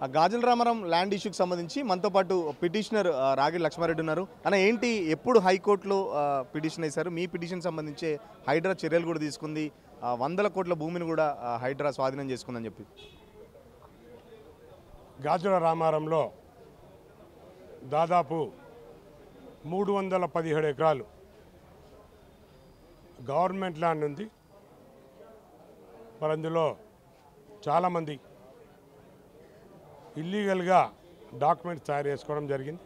ఆ గాజుల రామారం ల్యాండ్ ఇష్యూకి సంబంధించి మనతో పాటు పిటిషనర్ రాగిడి లక్ష్మారెడ్డి ఉన్నారు. అన్న ఏంటి ఎప్పుడు హైకోర్టులో పిటిషన్ వేశారు? మీ పిటిషన్ సంబంధించి హైడ్రా చర్యలు కూడా తీసుకుంది, వందల కోట్ల భూమిని కూడా హైడ్రా స్వాధీనం చేసుకుందని చెప్పి. గాజుల రామారంలో దాదాపు 317 ఎకరాలు గవర్నమెంట్ ల్యాండ్ ఉంది. మరి అందులో చాలామంది ఇల్లీగల్గా డాక్యుమెంట్స్ తయారు చేసుకోవడం జరిగింది.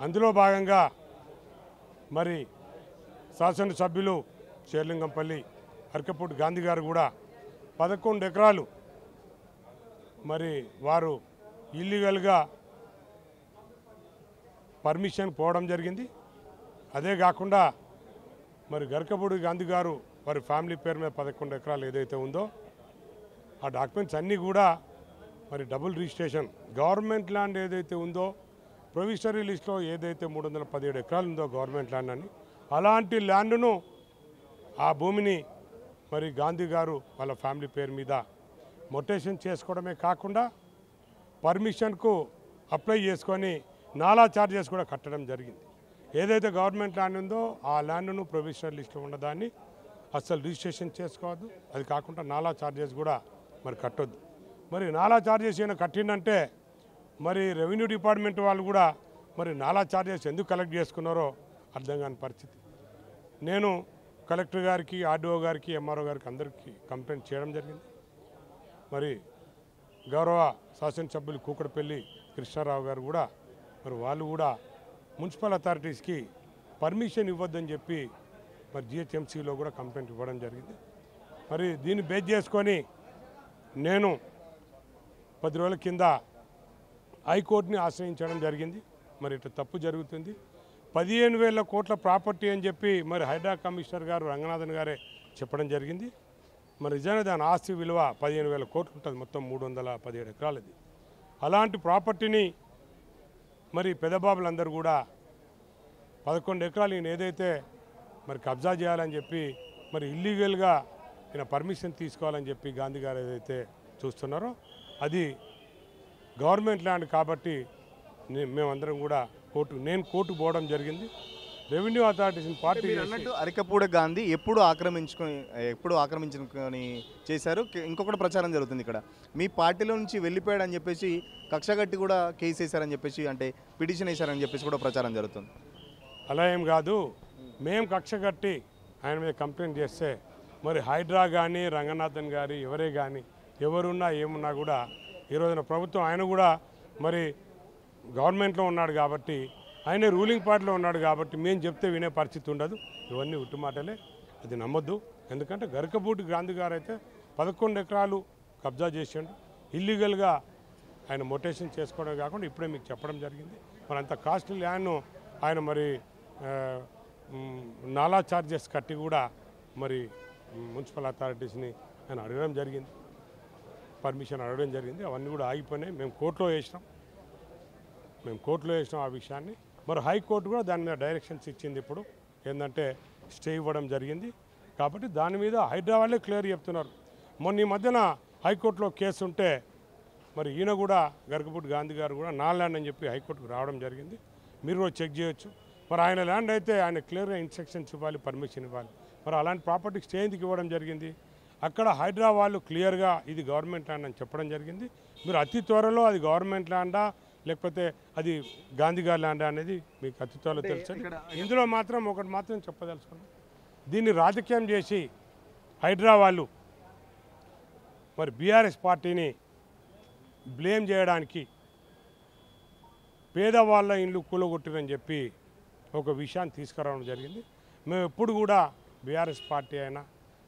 అందులో భాగంగా మరి శాసనసభ్యులు షేర్లింగంపల్లి అరకపూడి గాంధీ గారు కూడా 11 ఎకరాలు మరి వారు ఇల్లీగల్గా పర్మిషన్ పోవడం జరిగింది. అదే కాకుండా మరి గరకపూడి గాంధీ గారు వారి ఫ్యామిలీ పేరు మీద 11 ఎకరాలు ఏదైతే ఉందో ఆ డాక్యుమెంట్స్ అన్నీ కూడా మరి డబుల్ రిజిస్ట్రేషన్ గవర్నమెంట్ ల్యాండ్ ఏదైతే ఉందో ప్రొవిజనరీ లిస్ట్లో ఏదైతే 317 ఎకరాలు ఉందో గవర్నమెంట్ ల్యాండ్ అని, అలాంటి ల్యాండ్ను ఆ భూమిని మరి గాంధీ గారు వాళ్ళ ఫ్యామిలీ పేరు మీద మొటేషన్ చేసుకోవడమే కాకుండా పర్మిషన్కు అప్లై చేసుకొని నాలా ఛార్జెస్ కూడా కట్టడం జరిగింది. ఏదైతే గవర్నమెంట్ ల్యాండ్ ఉందో ఆ ల్యాండ్ను ప్రొవిజనరీ లిస్ట్లో ఉన్నదాన్ని అస్సలు రిజిస్ట్రేషన్ చేసుకోవద్దు. అది కాకుండా నాలా ఛార్జెస్ కూడా మరి కట్టొద్దు. మరి నాలా ఛార్జెస్ ఏమైనా కట్టిందంటే మరి రెవెన్యూ డిపార్ట్మెంట్ వాళ్ళు కూడా మరి నాలా ఛార్జెస్ ఎందుకు కలెక్ట్ చేసుకున్నారో అర్థం కాని పరిస్థితి. నేను కలెక్టర్ గారికి, ఆర్డీఓ గారికి, ఎంఆర్ఓ గారికి అందరికీ కంప్లైంట్ చేయడం జరిగింది. మరి గౌరవ శాసనసభ్యులు కూకడపల్లి కృష్ణారావు గారు కూడా మరి వాళ్ళు కూడా మున్సిపల్ అథారిటీస్కి పర్మిషన్ ఇవ్వద్దని చెప్పి మరి జిహెచ్ఎంసీలో కూడా కంప్లైంట్ ఇవ్వడం జరిగింది. మరి దీన్ని బేస్ చేసుకొని నేను 10 రోజుల కింద హైకోర్టుని ఆశ్రయించడం జరిగింది. మరి ఇట్లా తప్పు జరుగుతుంది, 15,000 కోట్ల ప్రాపర్టీ అని చెప్పి మరి హైడ్రా కమిషనర్ గారు రంగనాథన్ గారే చెప్పడం జరిగింది. మరి నిజంగా దాని ఆస్తి విలువ 15,000 కోట్లు ఉంటుంది, మొత్తం 317 ఎకరాలది. అలాంటి ప్రాపర్టీని మరి పెద్దబాబులందరూ కూడా 11 ఎకరాలు ఈయన ఏదైతే మరి కబ్జా చేయాలని చెప్పి మరి ఇల్లీగల్గా ఈయన పర్మిషన్ తీసుకోవాలని చెప్పి గాంధీ గారు ఏదైతే చూస్తున్నారో అది గవర్నమెంట్ ల్యాండ్ కాబట్టి మేమందరం కూడా నేను కోర్టు పోవడం జరిగింది. రెవెన్యూ అథారిటీస్ని పార్టీ అన్నట్టు అరకపూడి గాంధీ ఎప్పుడు ఆక్రమించుకొని చేశారు. ఇంకొకటి ప్రచారం జరుగుతుంది ఇక్కడ, మీ పార్టీలో నుంచి వెళ్ళిపోయాడని చెప్పేసి కక్షగట్టి కూడా కేసు వేశారని చెప్పేసి, అంటే పిటిషన్ వేశారని చెప్పేసి కూడా ప్రచారం జరుగుతుంది. అలా ఏం కాదు, మేము కక్షగట్టి ఆయన మీద కంప్లైంట్ చేస్తే మరి హైడ్రా కానీ రంగనాథన్ గారి ఎవరే కానీ ఎవరున్నా ఏమున్నా కూడా ఈ రోజున ప్రభుత్వం ఆయన కూడా మరి గవర్నమెంట్లో ఉన్నాడు కాబట్టి, ఆయన రూలింగ్ పార్టీలో ఉన్నాడు కాబట్టి మేము చెప్తే వినే పరిస్థితి ఉండదు. ఇవన్నీ ఉట్టుమాటలే, అది నమ్మొద్దు. ఎందుకంటే గరకపూడి గాంధీ గారు అయితే 11 ఎకరాలు కబ్జా చేసాడు, ఇల్లీగల్గా ఆయన మొటేషన్ చేసుకోవడం కాకుండా ఇప్పుడే మీకు చెప్పడం జరిగింది. మరి అంత కాస్ట్లీ ల్యాండ్ను ఆయన మరి నాలా ఛార్జెస్ కట్టి కూడా మరి మున్సిపల్ అథారిటీస్ని ఆయన అడగడం జరిగింది, పర్మిషన్ అడగడం జరిగింది. అవన్నీ కూడా ఆగిపోయినాయి. మేము కోర్టులో వేసినాం ఆ విషయాన్ని. మరి హైకోర్టు కూడా దాని మీద డైరెక్షన్స్ ఇచ్చింది. ఇప్పుడు ఏంటంటే స్టే ఇవ్వడం జరిగింది. కాబట్టి దాని మీద హైడ్రా వాళ్ళే క్లియర్ చెప్తున్నారు. మొన్న ఈ మధ్యన హైకోర్టులో కేసు ఉంటే మరి ఈయన కూడా గరకపూడి గాంధీ గారు కూడా నా ల్యాండ్ అని చెప్పి హైకోర్టుకు రావడం జరిగింది. మీరు కూడా చెక్ చేయొచ్చు. మరి ఆయన ల్యాండ్ అయితే ఆయన క్లియర్గా ఇన్స్ట్రక్షన్స్ ఇవ్వాలి, పర్మిషన్ ఇవ్వాలి. మరి అలాంటి ప్రాపర్టీకి స్టే ఎందుకు ఇవ్వడం జరిగింది? అక్కడ హైడ్రా వాళ్ళు క్లియర్గా ఇది గవర్నమెంట్ ల్యాండ్ అని చెప్పడం జరిగింది. మీరు అతి త్వరలో అది గవర్నమెంట్ ల్యాండా లేకపోతే అది గాంధీ గారి ల్యాండా అనేది మీకు అతి త్వరలో తెలుసు. ఇందులో మాత్రం ఒకటి మాత్రం చెప్పదలుచుకున్నాం, దీన్ని రాజకీయం చేసి హైడ్రా వాళ్ళు మరి బీఆర్ఎస్ పార్టీని బ్లేమ్ చేయడానికి పేదవాళ్ళ ఇండ్లు కూలగొట్టిరని చెప్పి ఒక విషయాన్ని తీసుకురావడం జరిగింది. మేము ఎప్పుడు కూడా బీఆర్ఎస్ పార్టీ అయినా,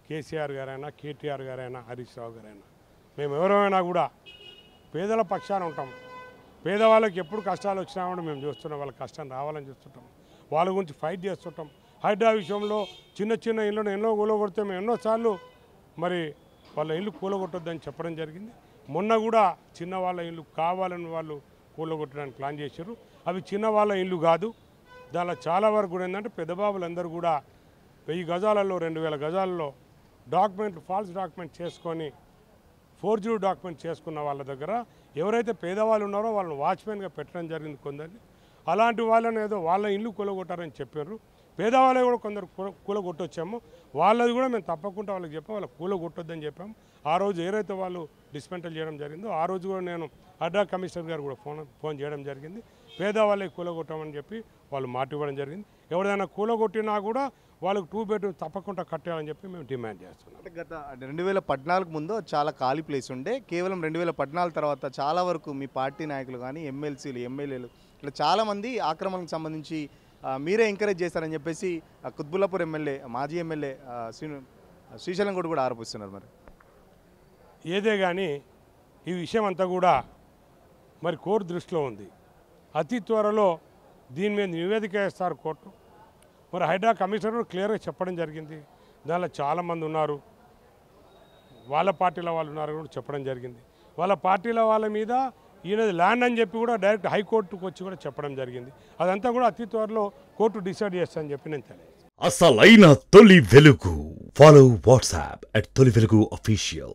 కేసీఆర్ గారైనా, కేటీఆర్ గారైనా, హరీష్ రావు గారైనా, మేము ఎవరైనా కూడా పేదల పక్షాన ఉంటాం. పేదవాళ్ళకి ఎప్పుడు కష్టాలు వచ్చినా కూడా మేము చూస్తున్నాం, వాళ్ళ కష్టం రావాలని చూస్తుంటాం, వాళ్ళ గురించి ఫైట్ చేస్తుంటాం. హైడ్రా విషయంలో చిన్న ఇళ్ళను ఎన్నో కూలగొడితే మేము ఎన్నోసార్లు మరి వాళ్ళ ఇల్లు కూలగొట్టొద్దని చెప్పడం జరిగింది. మొన్న కూడా చిన్న వాళ్ళ ఇల్లు కావాలని వాళ్ళు కూలగొట్టడానికి ప్లాన్ చేశారు. అవి చిన్న వాళ్ళ ఇల్లు కాదు, దానిలో చాలా వరకు కూడా ఏంటంటే పెద్దబాబులందరూ కూడా 1000 గజాలలో 2000 గజాలలో డాక్యుమెంట్లు ఫాల్స్ డాక్యుమెంట్ చేసుకొని ఫోర్జరీ డాక్యుమెంట్ చేసుకున్న వాళ్ళ దగ్గర ఎవరైతే పేదవాళ్ళు ఉన్నారో వాళ్ళని వాచ్మెన్గా పెట్టడం జరిగింది కొందరిని. అలాంటి వాళ్ళని ఏదో వాళ్ళ ఇల్లు కూలగొట్టారని చెప్పారు. పేదవాళ్ళే కూడా కొందరు కూలగొట్టొచ్చాము. వాళ్ళది కూడా మేము తప్పకుండా వాళ్ళకి చెప్పాము, వాళ్ళకి కూలగొట్టొద్దని చెప్పాము. ఆ రోజు ఏదైతే వాళ్ళు డిస్మెంటల్ చేయడం జరిగిందో ఆ రోజు కూడా నేను అడ్డా కమిషనర్ గారు కూడా ఫోన్ చేయడం జరిగింది. పేదవాళ్ళకి కూలగొట్టామని చెప్పి వాళ్ళు మాట ఇవ్వడం జరిగింది. ఎవరైనా కూలగొట్టినా కూడా వాళ్ళకి 2 బెడ్రూమ్ తప్పకుండా కట్టాలని చెప్పి మేము డిమాండ్ చేస్తున్నాం. అంటే గత 2014 ముందు చాలా ఖాళీ ప్లేస్ ఉండే, కేవలం 2014 తర్వాత చాలా వరకు మీ పార్టీ నాయకులు కానీ ఎమ్మెల్సీలు ఎమ్మెల్యేలు ఇట్లా చాలామంది ఆక్రమణకు సంబంధించి మీరే ఎంకరేజ్ చేస్తారని చెప్పేసి కుత్బుల్లాపూర్ ఎమ్మెల్యే మాజీ ఎమ్మెల్యే శ్రీశైలం కూడా ఆరోపిస్తున్నారు. మరి ఏదే కానీ ఈ విషయం అంతా కూడా మరి కోర్టు దృష్టిలో ఉంది. అతి త్వరలో దీని మీద నివేదిక వేస్తారు కోర్టు. మరి హైడ్రా కమిషనర్ క్లియర్గా చెప్పడం జరిగింది. దానిలో చాలామంది ఉన్నారు, వాళ్ళ పార్టీల వాళ్ళు ఉన్నారు కూడా చెప్పడం జరిగింది. వాళ్ళ పార్టీల వాళ్ళ మీద ఈయనది ల్యాండ్ అని చెప్పి కూడా డైరెక్ట్ హైకోర్టుకు వచ్చి కూడా చెప్పడం జరిగింది. అదంతా కూడా అతి త్వరలో కోర్టు డిసైడ్ చేస్తానని చెప్పి నేను తెలియదు. అసలైన తొలి వెలుగు. ఫాలో వాట్సాప్ @తొలి వెలుగు official.